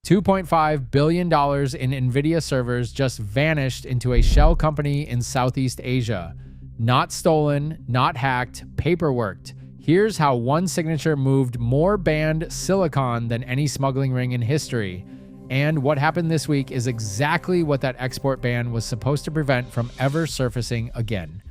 $2.5 billion in NVIDIA servers just vanished into a shell company in Southeast Asia. Not stolen, not hacked, paperworked. Here's how one signature moved more banned silicon than any smuggling ring in history. And what happened this week is exactly what that export ban was supposed to prevent from ever surfacing again.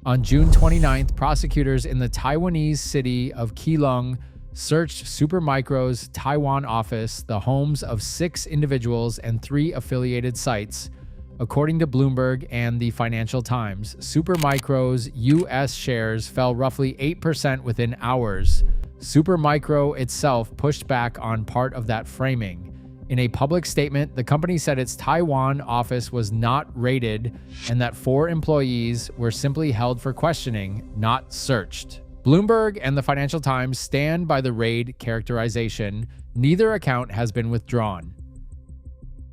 On June 29th, prosecutors in the Taiwanese city of Keelung searched Supermicro's Taiwan office, the homes of 6 individuals and 3 affiliated sites. According to Bloomberg and the Financial Times, Supermicro's U.S. shares fell roughly 8% within hours. Supermicro itself pushed back on part of that framing. In a public statement, the company said its Taiwan office was not raided and that 4 employees were simply held for questioning, not searched. Bloomberg and the Financial Times stand by the raid characterization. Neither account has been withdrawn.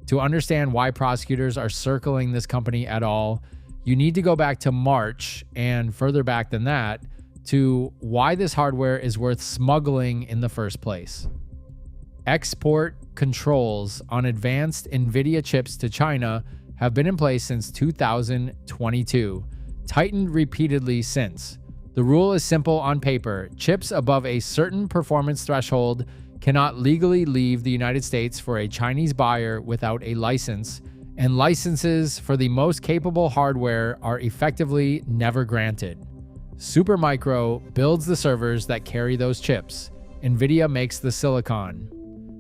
To understand why prosecutors are circling this company at all, you need to go back to March and further back than that to why this hardware is worth smuggling in the first place. Export controls on advanced NVIDIA chips to China have been in place since 2022, tightened repeatedly since. The rule is simple on paper. Chips above a certain performance threshold cannot legally leave the United States for a Chinese buyer without a license, and licenses for the most capable hardware are effectively never granted. Supermicro builds the servers that carry those chips. NVIDIA makes the silicon.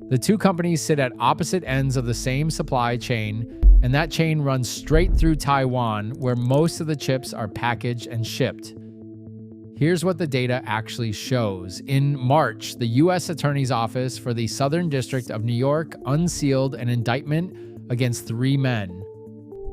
The two companies sit at opposite ends of the same supply chain, and that chain runs straight through Taiwan, where most of the chips are packaged and shipped. Here's what the data actually shows. In March, the U.S. Attorney's Office for the Southern District of New York unsealed an indictment against 3 men.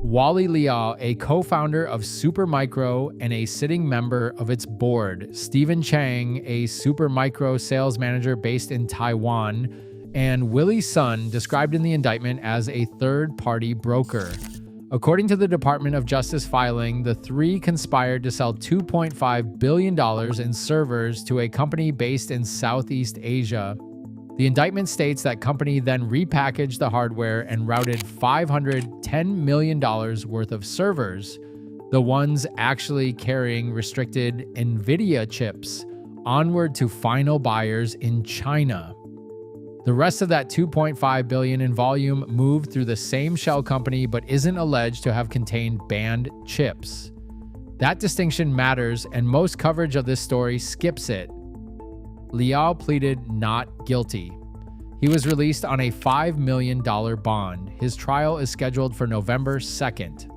Wally Liaw, a co-founder of Supermicro and a sitting member of its board. Stephen Chang, a Supermicro sales manager based in Taiwan. And Willie Sun, described in the indictment as a third-party broker. According to the Department of Justice filing, the 3 conspired to sell $2.5 billion in servers to a company based in Southeast Asia. The indictment states that company then repackaged the hardware and routed $510 million worth of servers, the ones actually carrying restricted NVIDIA chips, onward to final buyers in China. The rest of that $2.5 billion in volume moved through the same shell company but isn't alleged to have contained banned chips. That distinction matters, and most coverage of this story skips it. Liaw pleaded not guilty. He was released on a $5 million bond. His trial is scheduled for November 2nd.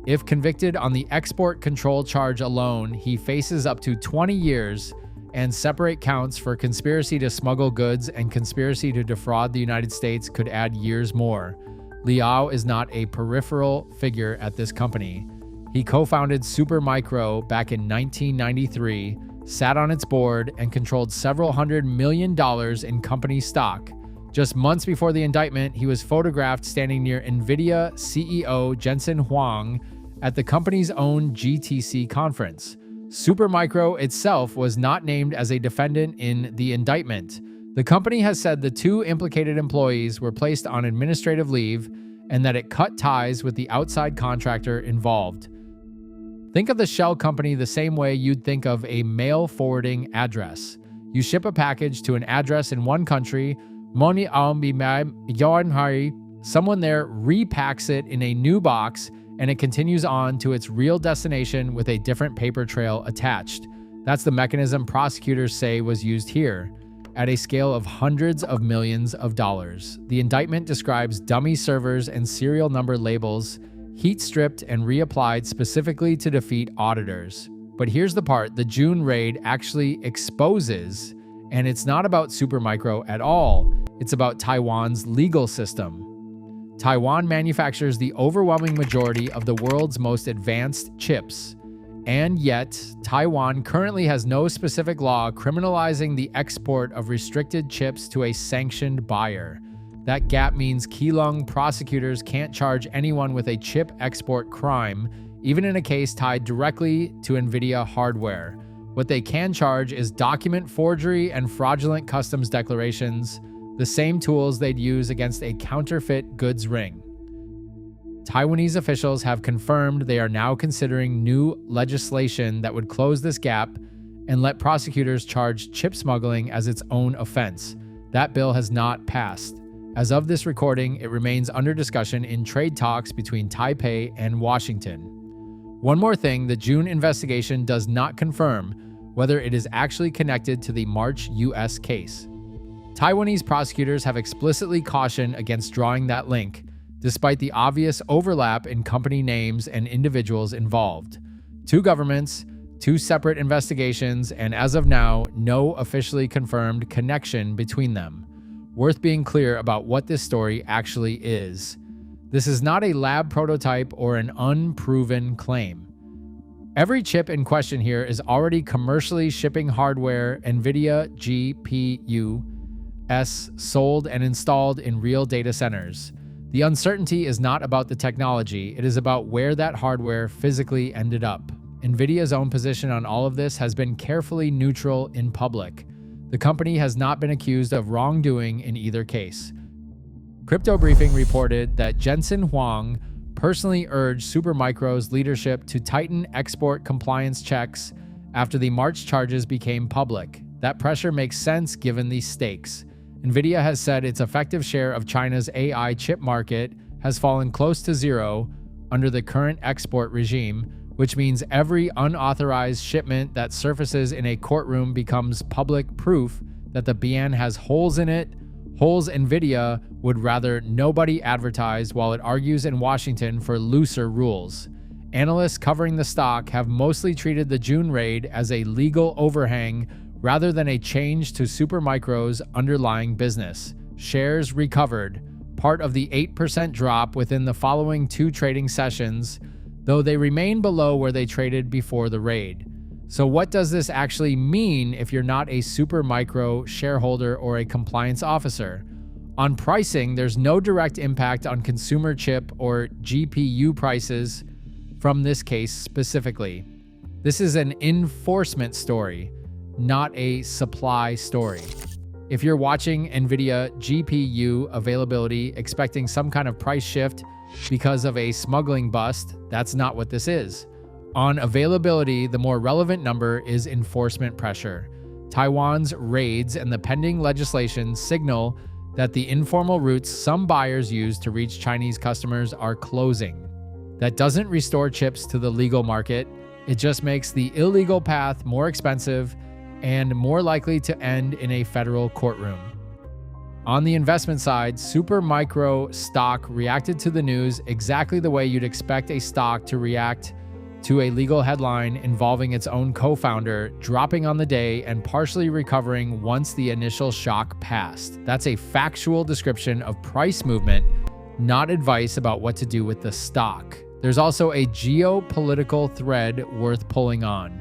If convicted on the export control charge alone, he faces up to 20 years and separate counts for conspiracy to smuggle goods and conspiracy to defraud the United States could add years more. Liaw is not a peripheral figure at this company. He co-founded Supermicro back in 1993, sat on its board, and controlled several $100 million in company stock. Just months before the indictment, he was photographed standing near NVIDIA CEO Jensen Huang at the company's own GTC conference. Supermicro itself was not named as a defendant in the indictment. The company has said the 2 implicated employees were placed on administrative leave and that it cut ties with the outside contractor involved. Think of the shell company the same way you'd think of a mail forwarding address. You ship a package to an address in one country, someone there repacks it in a new box, and it continues on to its real destination with a different paper trail attached. That's the mechanism prosecutors say was used here, at a scale of hundreds of millions of dollars. The indictment describes dummy servers and serial number labels, heat-stripped and reapplied specifically to defeat auditors. But here's the part the June raid actually exposes, and it's not about Supermicro at all. It's about Taiwan's legal system. Taiwan manufactures the overwhelming majority of the world's most advanced chips, and yet Taiwan currently has no specific law criminalizing the export of restricted chips to a sanctioned buyer. That gap means Keelung prosecutors can't charge anyone with a chip export crime, even in a case tied directly to NVIDIA hardware. What they can charge is document forgery and fraudulent customs declarations. the same tools they'd use against a counterfeit goods ring. Taiwanese officials have confirmed they are now considering new legislation that would close this gap and let prosecutors charge chip smuggling as its own offense. That bill has not passed. As of this recording, it remains under discussion in trade talks between Taipei and Washington. One more thing, the June investigation does not confirm whether it is actually connected to the March U.S. case. Taiwanese prosecutors have explicitly cautioned against drawing that link, despite the obvious overlap in company names and individuals involved. Two governments, two separate investigations, and as of now, no officially confirmed connection between them. Worth being clear about what this story actually is. This is not a lab prototype or an unproven claim. Every chip in question here is already commercially shipping hardware, NVIDIA GPU's, sold and installed in real data centers. The uncertainty is not about the technology, it is about where that hardware physically ended up. NVIDIA's own position on all of this has been carefully neutral in public. The company has not been accused of wrongdoing in either case. Crypto Briefing reported that Jensen Huang personally urged Supermicro's leadership to tighten export compliance checks after the March charges became public. That pressure makes sense given the stakes. NVIDIA has said its effective share of China's AI chip market has fallen close to zero under the current export regime, which means every unauthorized shipment that surfaces in a courtroom becomes public proof that the ban has holes in it, holes NVIDIA would rather nobody advertise, while it argues in Washington for looser rules. Analysts covering the stock have mostly treated the June raid as a legal overhang rather than a change to Supermicro's underlying business. Shares recovered, part of the 8% drop within the following two trading sessions, though they remain below where they traded before the raid. So what does this actually mean if you're not a Supermicro shareholder or a compliance officer? On pricing, there's no direct impact on consumer chip or GPU prices from this case specifically. This is an enforcement story, not a supply story. If you're watching NVIDIA GPU availability expecting some kind of price shift because of a smuggling bust, that's not what this is. On availability, the more relevant number is enforcement pressure. Taiwan's raids and the pending legislation signal that the informal routes some buyers use to reach Chinese customers are closing. That doesn't restore chips to the legal market. It just makes the illegal path more expensive and more likely to end in a federal courtroom. On the investment side, Supermicro stock reacted to the news exactly the way you'd expect a stock to react to a legal headline involving its own co-founder, dropping on the day and partially recovering once the initial shock passed. That's a factual description of price movement, not advice about what to do with the stock. There's also a geopolitical thread worth pulling on.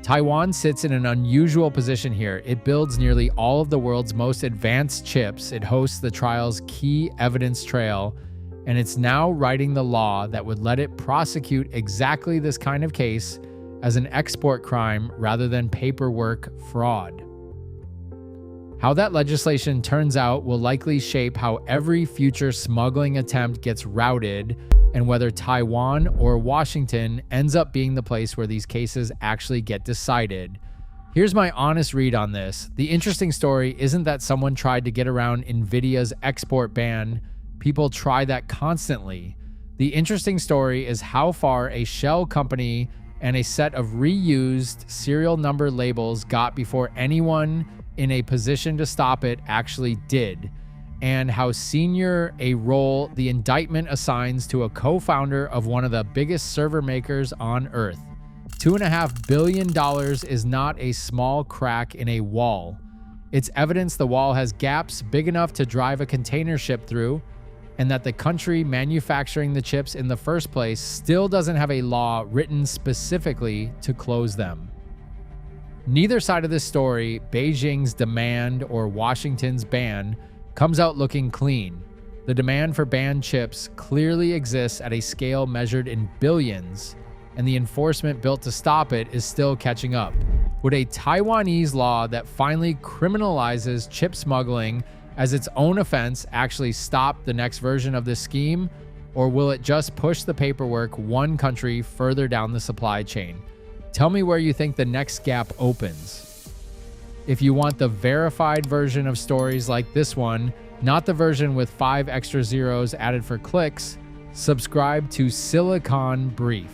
Taiwan sits in an unusual position here. It builds nearly all of the world's most advanced chips. It hosts the trial's key evidence trail, and it's now writing the law that would let it prosecute exactly this kind of case as an export crime rather than paperwork fraud. How that legislation turns out will likely shape how every future smuggling attempt gets routed and whether Taiwan or Washington ends up being the place where these cases actually get decided. Here's my honest read on this. The interesting story isn't that someone tried to get around NVIDIA's export ban. People try that constantly. The interesting story is how far a shell company and a set of reused serial number labels got before anyone in a position to stop it actually did, and how senior a role the indictment assigns to a co-founder of one of the biggest server makers on Earth. $2.5 billion is not a small crack in a wall. It's evidence the wall has gaps big enough to drive a container ship through, and that the country manufacturing the chips in the first place still doesn't have a law written specifically to close them. Neither side of this story, Beijing's demand or Washington's ban, comes out looking clean. The demand for banned chips clearly exists at a scale measured in billions, and the enforcement built to stop it is still catching up. Would a Taiwanese law that finally criminalizes chip smuggling as its own offense actually stop the next version of this scheme, or will it just push the paperwork one country further down the supply chain? Tell me where you think the next gap opens. If you want the verified version of stories like this one, not the version with 5 extra zeros added for clicks, subscribe to Silicon Brief.